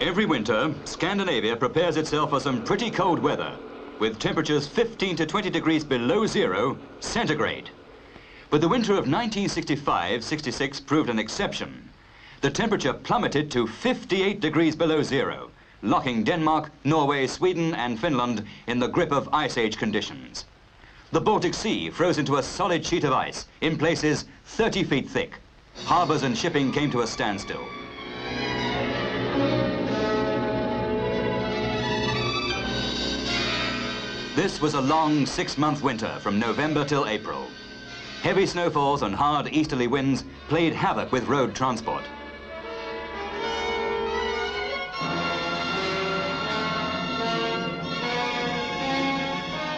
Every winter, Scandinavia prepares itself for some pretty cold weather, with temperatures 15 to 20 degrees below zero centigrade. But the winter of 1965-66 proved an exception. The temperature plummeted to 58 degrees below zero, locking Denmark, Norway, Sweden and Finland in the grip of Ice Age conditions. The Baltic Sea froze into a solid sheet of ice, in places 30 feet thick. Harbors and shipping came to a standstill. This was a long 6-month winter from November till April. Heavy snowfalls and hard easterly winds played havoc with road transport.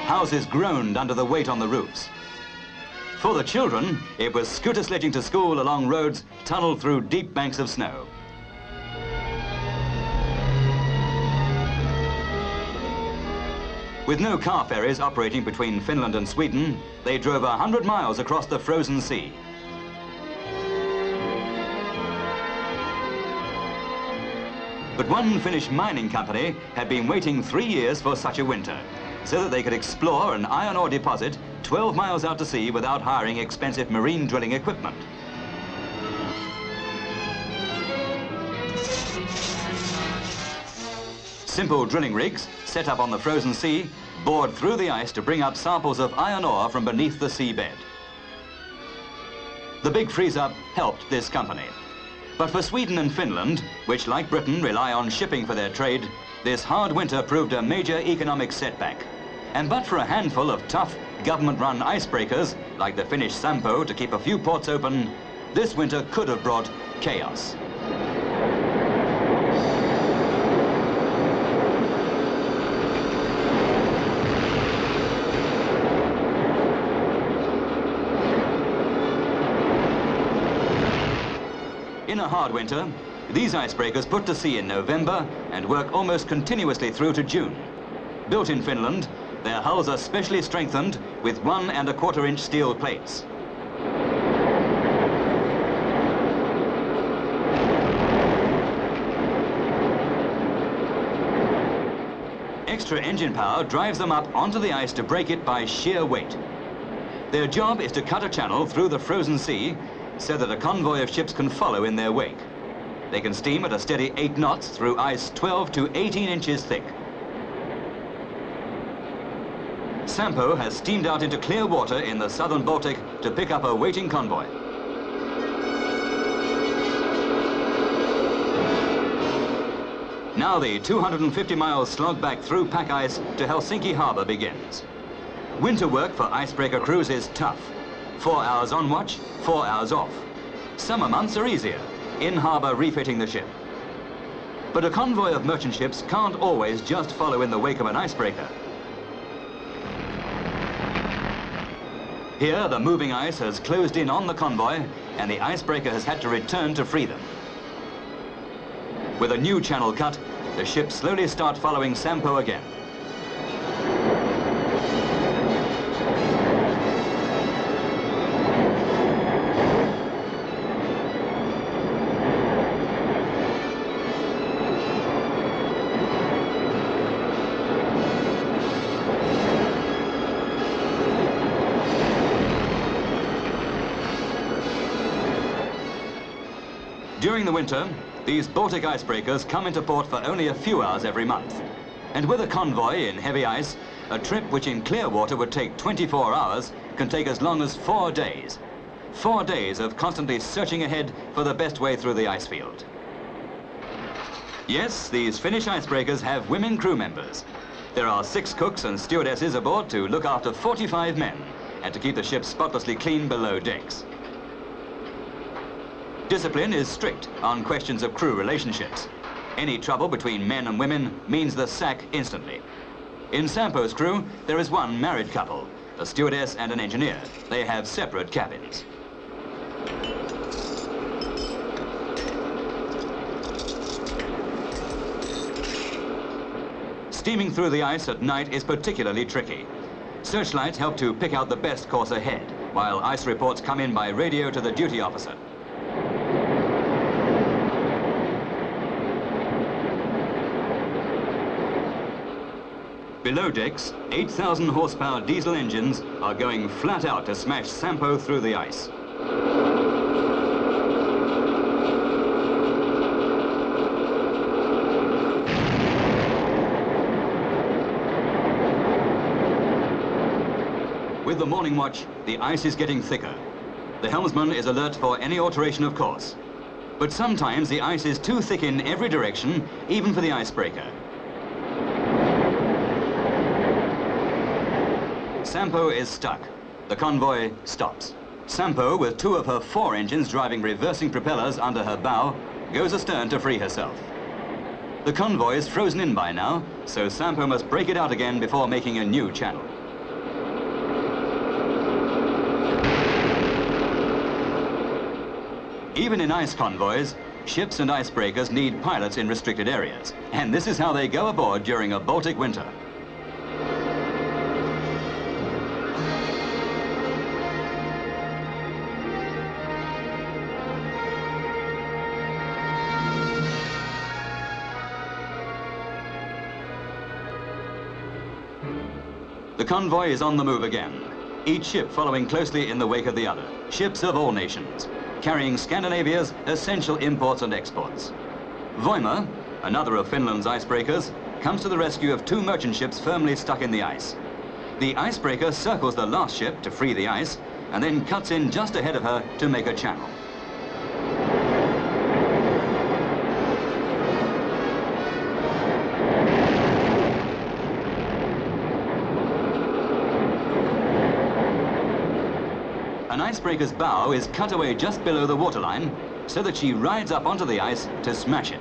Houses groaned under the weight on the roofs. For the children, it was scooter sledging to school along roads tunneled through deep banks of snow. With no car ferries operating between Finland and Sweden, they drove 100 miles across the frozen sea. But one Finnish mining company had been waiting 3 years for such a winter, so that they could explore an iron ore deposit 12 miles out to sea without hiring expensive marine drilling equipment. Simple drilling rigs, set up on the frozen sea, bored through the ice to bring up samples of iron ore from beneath the seabed. The big freeze-up helped this company. But for Sweden and Finland, which like Britain rely on shipping for their trade, this hard winter proved a major economic setback. And but for a handful of tough, government-run icebreakers, like the Finnish Sampo to keep a few ports open, this winter could have brought chaos. In a hard winter, these icebreakers put to sea in November and work almost continuously through to June. Built in Finland, their hulls are specially strengthened with 1 1/4 inch steel plates. Extra engine power drives them up onto the ice to break it by sheer weight. Their job is to cut a channel through the frozen sea so that a convoy of ships can follow in their wake. They can steam at a steady 8 knots through ice 12 to 18 inches thick. Sampo has steamed out into clear water in the southern Baltic to pick up a waiting convoy. Now the 250 miles slog back through pack ice to Helsinki harbour begins. Winter work for icebreaker crews is tough. 4 hours on watch, 4 hours off. Summer months are easier, in harbour refitting the ship. But a convoy of merchant ships can't always just follow in the wake of an icebreaker. Here, the moving ice has closed in on the convoy, and the icebreaker has had to return to free them. With a new channel cut, the ships slowly start following Sampo again. During the winter, these Baltic icebreakers come into port for only a few hours every month. And with a convoy in heavy ice, a trip which in clear water would take 24 hours can take as long as 4 days. 4 days of constantly searching ahead for the best way through the ice field. Yes, these Finnish icebreakers have women crew members. There are 6 cooks and stewardesses aboard to look after 45 men and to keep the ship spotlessly clean below decks. Discipline is strict on questions of crew relationships. Any trouble between men and women means the sack instantly. In Sampo's crew, there is one married couple, a stewardess and an engineer. They have separate cabins. Steaming through the ice at night is particularly tricky. Searchlights help to pick out the best course ahead, while ice reports come in by radio to the duty officer. Below decks, 8,000 horsepower diesel engines are going flat out to smash Sampo through the ice. With the morning watch, the ice is getting thicker. The helmsman is alert for any alteration of course. But sometimes the ice is too thick in every direction, even for the icebreaker. Sampo is stuck. The convoy stops. Sampo, with 2 of her 4 engines driving reversing propellers under her bow, goes astern to free herself. The convoy is frozen in by now, so Sampo must break it out again before making a new channel. Even in ice convoys, ships and icebreakers need pilots in restricted areas, and this is how they go aboard during a Baltic winter. The convoy is on the move again, each ship following closely in the wake of the other, ships of all nations, carrying Scandinavia's essential imports and exports. Voima, another of Finland's icebreakers, comes to the rescue of 2 merchant ships firmly stuck in the ice. The icebreaker circles the last ship to free the ice, and then cuts in just ahead of her to make a channel. An icebreaker's bow is cut away just below the waterline so that she rides up onto the ice to smash it.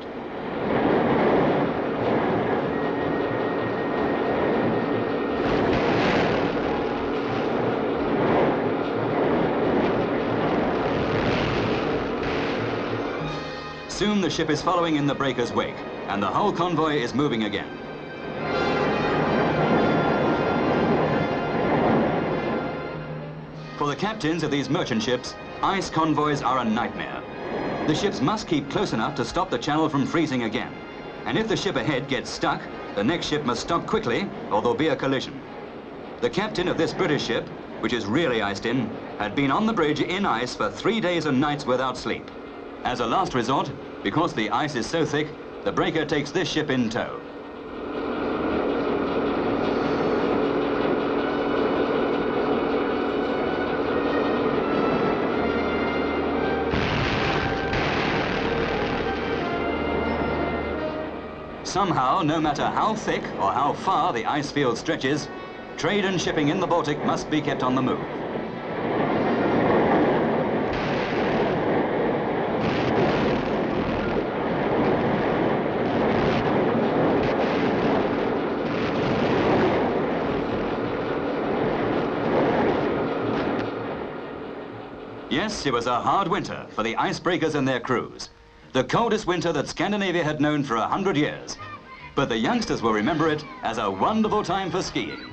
Soon the ship is following in the breaker's wake, and the whole convoy is moving again. For the captains of these merchant ships, ice convoys are a nightmare. The ships must keep close enough to stop the channel from freezing again. And if the ship ahead gets stuck, the next ship must stop quickly or there'll be a collision. The captain of this British ship, which is really iced in, had been on the bridge in ice for 3 days and nights without sleep. As a last resort, because the ice is so thick, the breaker takes this ship in tow. Somehow, no matter how thick or how far the ice field stretches, trade and shipping in the Baltic must be kept on the move. Yes, it was a hard winter for the icebreakers and their crews. The coldest winter that Scandinavia had known for 100 years. But the youngsters will remember it as a wonderful time for skiing.